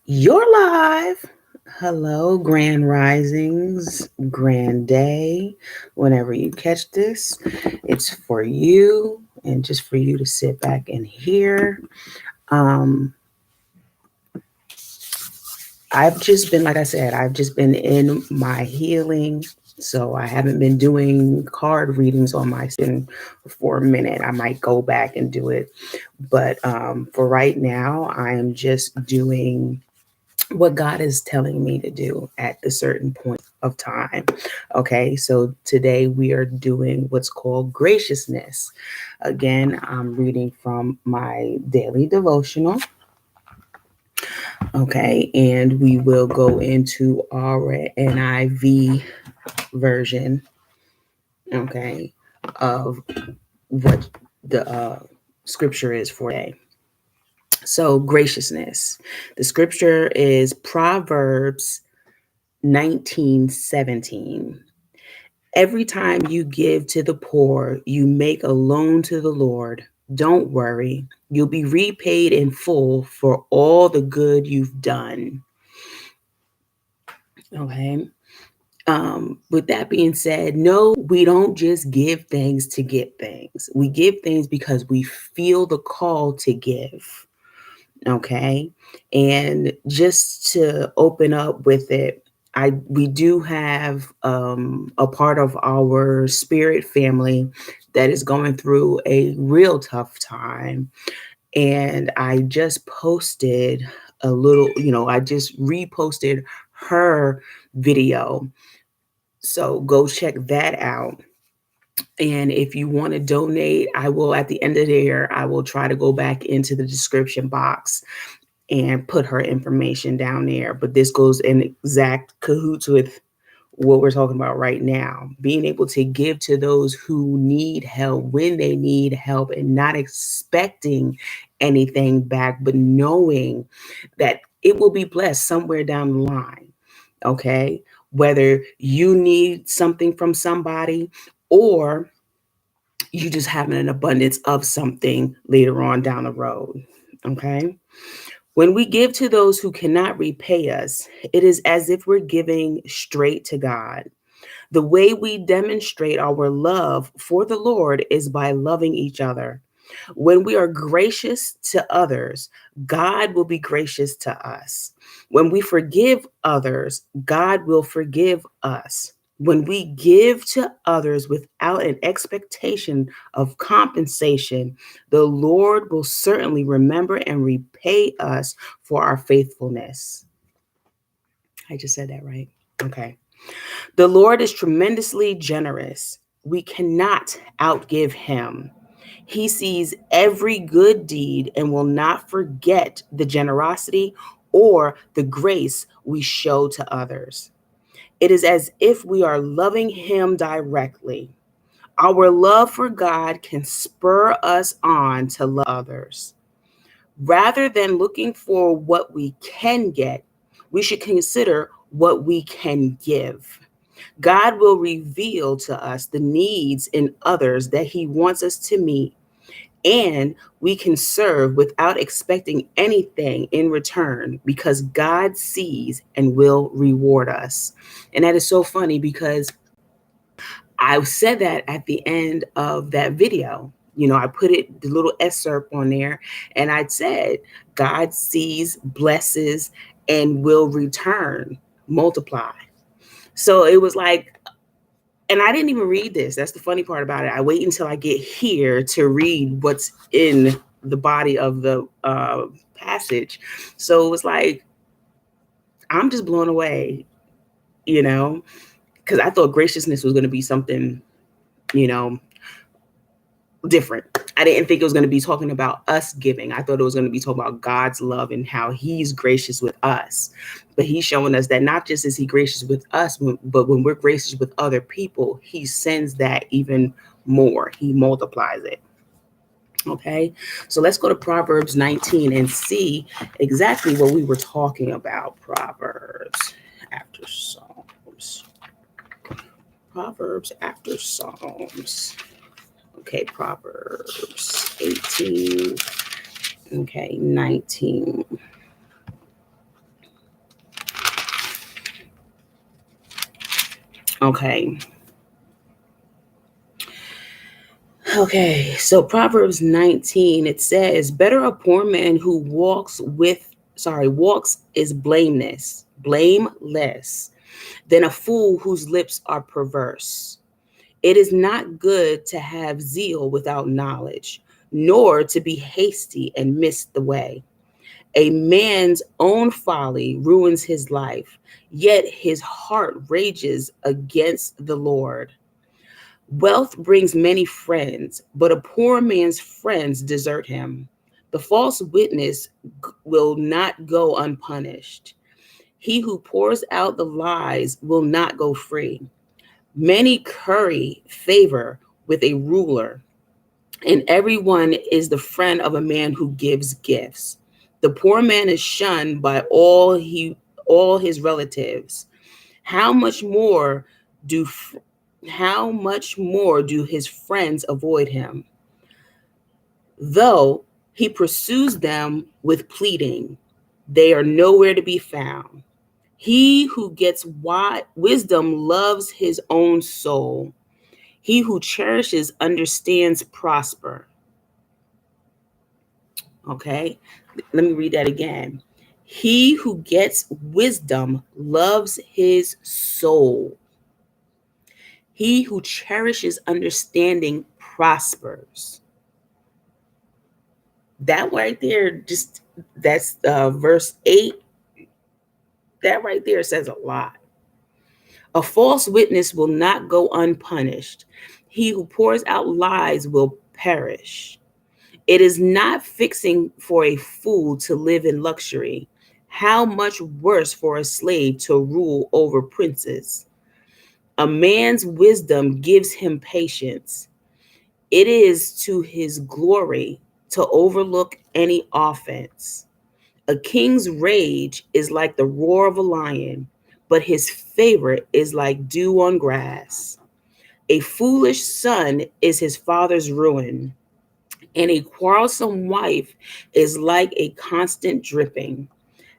You're live. Hello, grand risings, grand day. Whenever you catch this, it's for you and just for you to sit back and hear. Um, I've just been, like I said, I've just been in my healing. So I haven't been doing card readings on my skin for a minute. I might go back and do it. But for right now, I am just doing what God is telling me to do at the certain point of time. Okay, so today we are doing what's called graciousness. Again, I'm reading from my daily devotional. Okay, and we will go into our NIV version, okay, of what the scripture is for today. So, graciousness. The scripture is Proverbs 19:17. Every time you give to the poor, you make a loan to the Lord. Don't worry, you'll be repaid in full for all the good you've done. Okay. With that being said, no, we don't just give things to get things. We give things because we feel the call to give. Okay. And just to open up with it, we do have a part of our spirit family that is going through a real tough time. And I just posted a little, I just reposted her video. So go check that out. And if you want to donate, I will, at the end of the year, I will try to go back into the description box and put her information down there. But this goes in exact cahoots with what we're talking about right now. Being able to give to those who need help when they need help and not expecting anything back, but knowing that it will be blessed somewhere down the line. Okay. Whether you need something from somebody or you just have an abundance of something later on down the road. Okay. When we give to those who cannot repay us, it is as if we're giving straight to God. The way we demonstrate our love for the Lord is by loving each other. When we are gracious to others, God will be gracious to us. When we forgive others, God will forgive us. When we give to others without an expectation of compensation, the Lord will certainly remember and repay us for our faithfulness. I just said that right. Okay. The Lord is tremendously generous. We cannot outgive him. He sees every good deed and will not forget the generosity or the grace we show to others. It is as if we are loving him directly. Our love for God can spur us on to love others. Rather than looking for what we can get, we should consider what we can give. God will reveal to us the needs in others that he wants us to meet, and we can serve without expecting anything in return because God sees and will reward us. And that is so funny because I said that at the end of that video. I put the little excerpt on there, and I said, God sees, blesses, and will return, multiply. So it was like, and I didn't even read this. That's the funny part about it. I wait until I get here to read what's in the body of the passage. So it was like, I'm just blown away, because I thought graciousness was going to be something, you know, different. I didn't think it was going to be talking about us giving. I thought it was going to be talking about God's love and how he's gracious with us. But he's showing us that not just is he gracious with us, but when we're gracious with other people, he sends that even more. He multiplies it. Okay, so let's go to Proverbs 19 and see exactly what we were talking about. Proverbs after Psalms. Proverbs after Psalms. Okay, Proverbs 18. Okay, 19. Okay. Okay, so Proverbs 19, it says, better a poor man who walks is blameless, than a fool whose lips are perverse. It is not good to have zeal without knowledge, nor to be hasty and miss the way. A man's own folly ruins his life, yet his heart rages against the Lord. Wealth brings many friends, but a poor man's friends desert him. The false witness will not go unpunished. He who pours out the lies will not go free. Many curry favor with a ruler, and everyone is the friend of a man who gives gifts. The poor man is shunned by all his relatives. How much more do how much more do his friends avoid him? Though he pursues them with pleading, they are nowhere to be found. He who gets wisdom loves his own soul. He who cherishes understands prosper. Okay, let me read that again. He who gets wisdom loves his soul. He who cherishes understanding prospers. That right there, that's verse 8. That right there says a lot. A false witness will not go unpunished. He who pours out lies will perish. It is not fixing for a fool to live in luxury. How much worse for a slave to rule over princes? A man's wisdom gives him patience. It is to his glory to overlook any offense. A king's rage is like the roar of a lion, but his favorite is like dew on grass. A foolish son is his father's ruin, and a quarrelsome wife is like a constant dripping.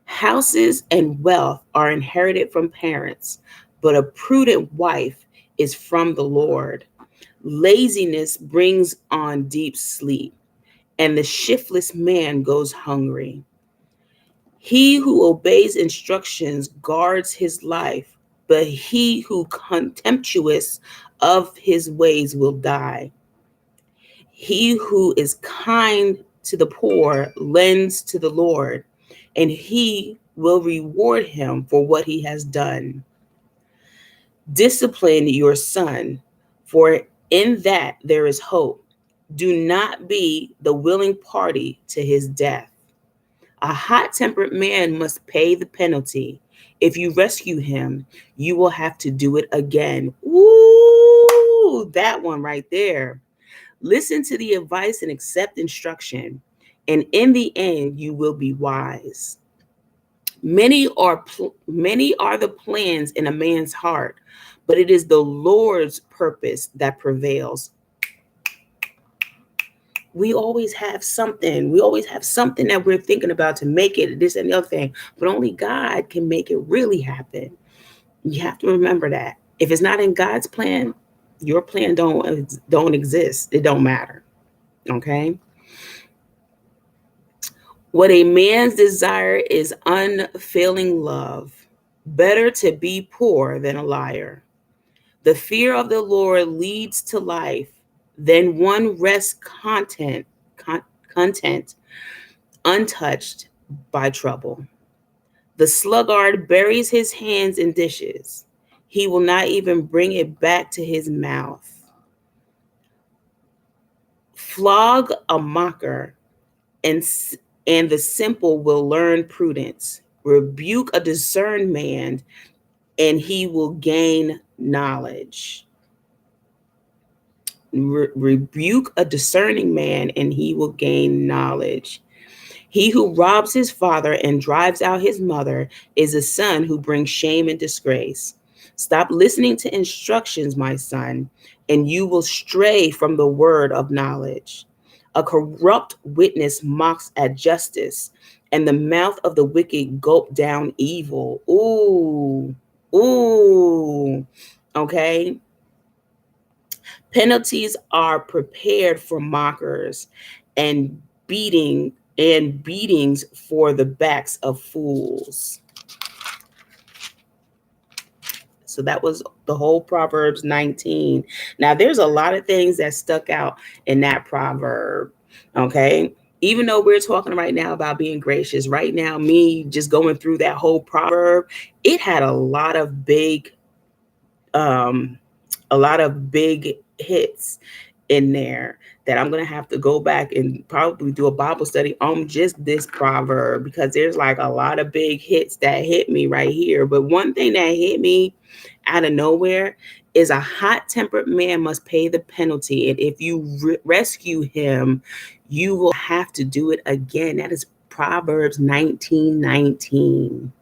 Houses and wealth are inherited from parents, but a prudent wife is from the Lord. Laziness brings on deep sleep, and the shiftless man goes hungry. He who obeys instructions guards his life, but he who contemptuous of his ways will die. He who is kind to the poor lends to the Lord, and he will reward him for what he has done. Discipline your son, for in that there is hope. Do not be the willing party to his death. A hot-tempered man must pay the penalty. If you rescue him, you will have to do it again. Ooh, that one right there. Listen to the advice and accept instruction, and in the end, you will be wise. Many are the plans in a man's heart, but it is the Lord's purpose that prevails. We always have something. We always have something that we're thinking about to make it this and the other thing, but only God can make it really happen. You have to remember that. If it's not in God's plan, your plan don't exist. It don't matter. Okay? What a man's desire is unfailing love. Better to be poor than a liar. The fear of the Lord leads to life. Then one rests content untouched by trouble. The sluggard buries his hands in dishes. He will not even bring it back to his mouth. Flog a mocker, and the simple will learn prudence. Rebuke a discerned man, and he will gain knowledge. Rebuke a discerning man, and he will gain knowledge. He who robs his father and drives out his mother is a son who brings shame and disgrace. Stop listening to instructions, my son, and you will stray from the word of knowledge. A corrupt witness mocks at justice, and the mouth of the wicked gulp down evil. Ooh, ooh. Okay. Penalties are prepared for mockers and beatings for the backs of fools. So that was the whole Proverbs 19. Now, there's a lot of things that stuck out in that proverb. Okay. Even though we're talking right now about being gracious, right now, me just going through that whole proverb, it had um, a lot of big hits in there that I'm gonna have to go back and probably do a Bible study on just this proverb, because there's like a lot of big hits that hit me right here. But one thing that hit me out of nowhere is a hot-tempered man must pay the penalty, and if you rescue him, you will have to do it again. That is Proverbs 19:19.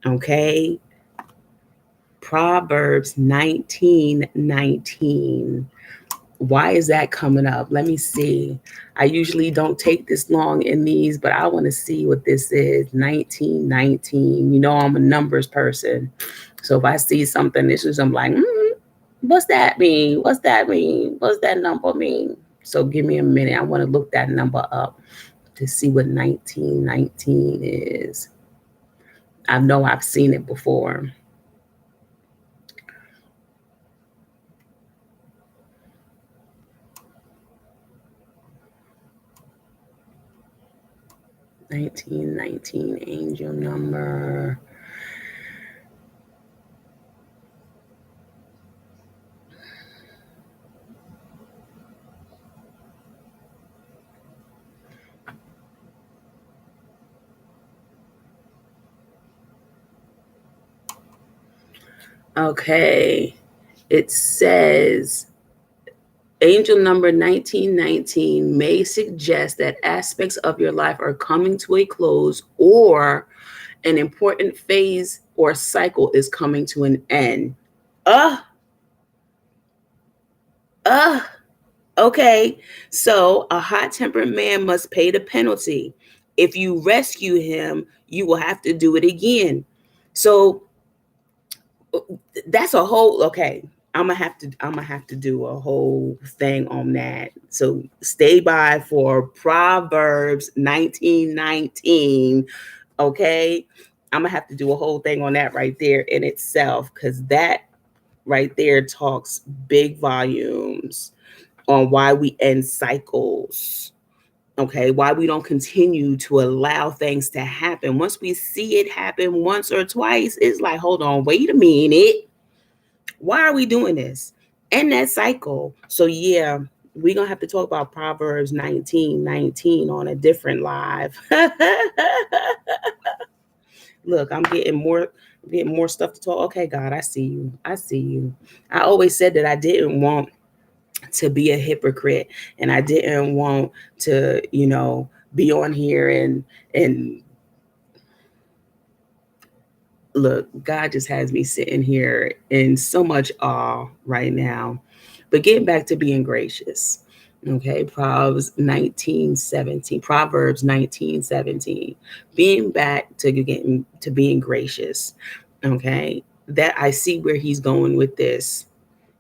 Okay, Proverbs 19:19. Why is that coming up? Let me see. I usually don't take this long in these, but I want to see what this is. 19:19. You know, I'm a numbers person. So if I see something, this is, I'm like, what's that mean? What's that mean? What's that number mean? So give me a minute. I want to look that number up to see what 19:19 is. I know I've seen it before. 19:19 angel number. Okay. It says angel number 1919 may suggest that aspects of your life are coming to a close, or an important phase or cycle is coming to an end. Uh, uh, okay. So a hot tempered man must pay the penalty. If you rescue him, you will have to do it again. So that's a whole, okay. I'm gonna have to do a whole thing on that. So stay by for Proverbs 19:19. Okay. I'm gonna have to do a whole thing on that right there in itself, because that right there talks big volumes on why we end cycles. Okay, why we don't continue to allow things to happen. Once we see it happen once or twice, it's like, hold on, wait a minute, why are we doing this? End that cycle. So yeah, we're gonna have to talk about Proverbs 19:19 on a different live. Look, I'm getting more stuff to talk. Okay, God, I see you. I see you. I always said that I didn't want to be a hypocrite, and I didn't want to, be on here and look, God just has me sitting here in so much awe right now. But getting back to being gracious. Okay, Proverbs 19:17. Being back to getting to being gracious. Okay. That I see where he's going with this.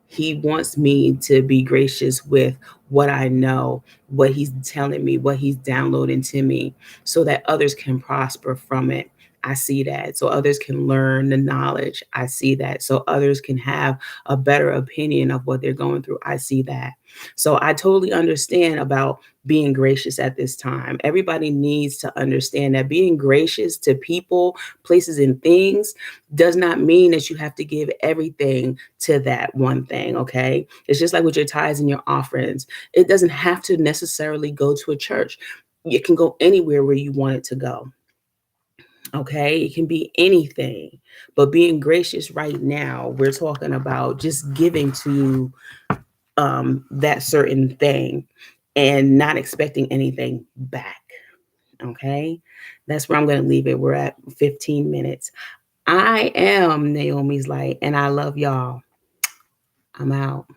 He wants me to be gracious with what I know, what he's telling me, what he's downloading to me, so that others can prosper from it. I see that. So others can learn the knowledge. I see that. So others can have a better opinion of what they're going through. I see that. So I totally understand about being gracious at this time. Everybody needs to understand that being gracious to people, places, and things does not mean that you have to give everything to that one thing. Okay. It's just like with your tithes and your offerings. It doesn't have to necessarily go to a church. It can go anywhere where you want it to go. Okay. It can be anything. But being gracious right now, we're talking about just giving to that certain thing and not expecting anything back. Okay. That's where I'm going to leave it. We're at 15 minutes. I am Naomi's light, and I love y'all. I'm out.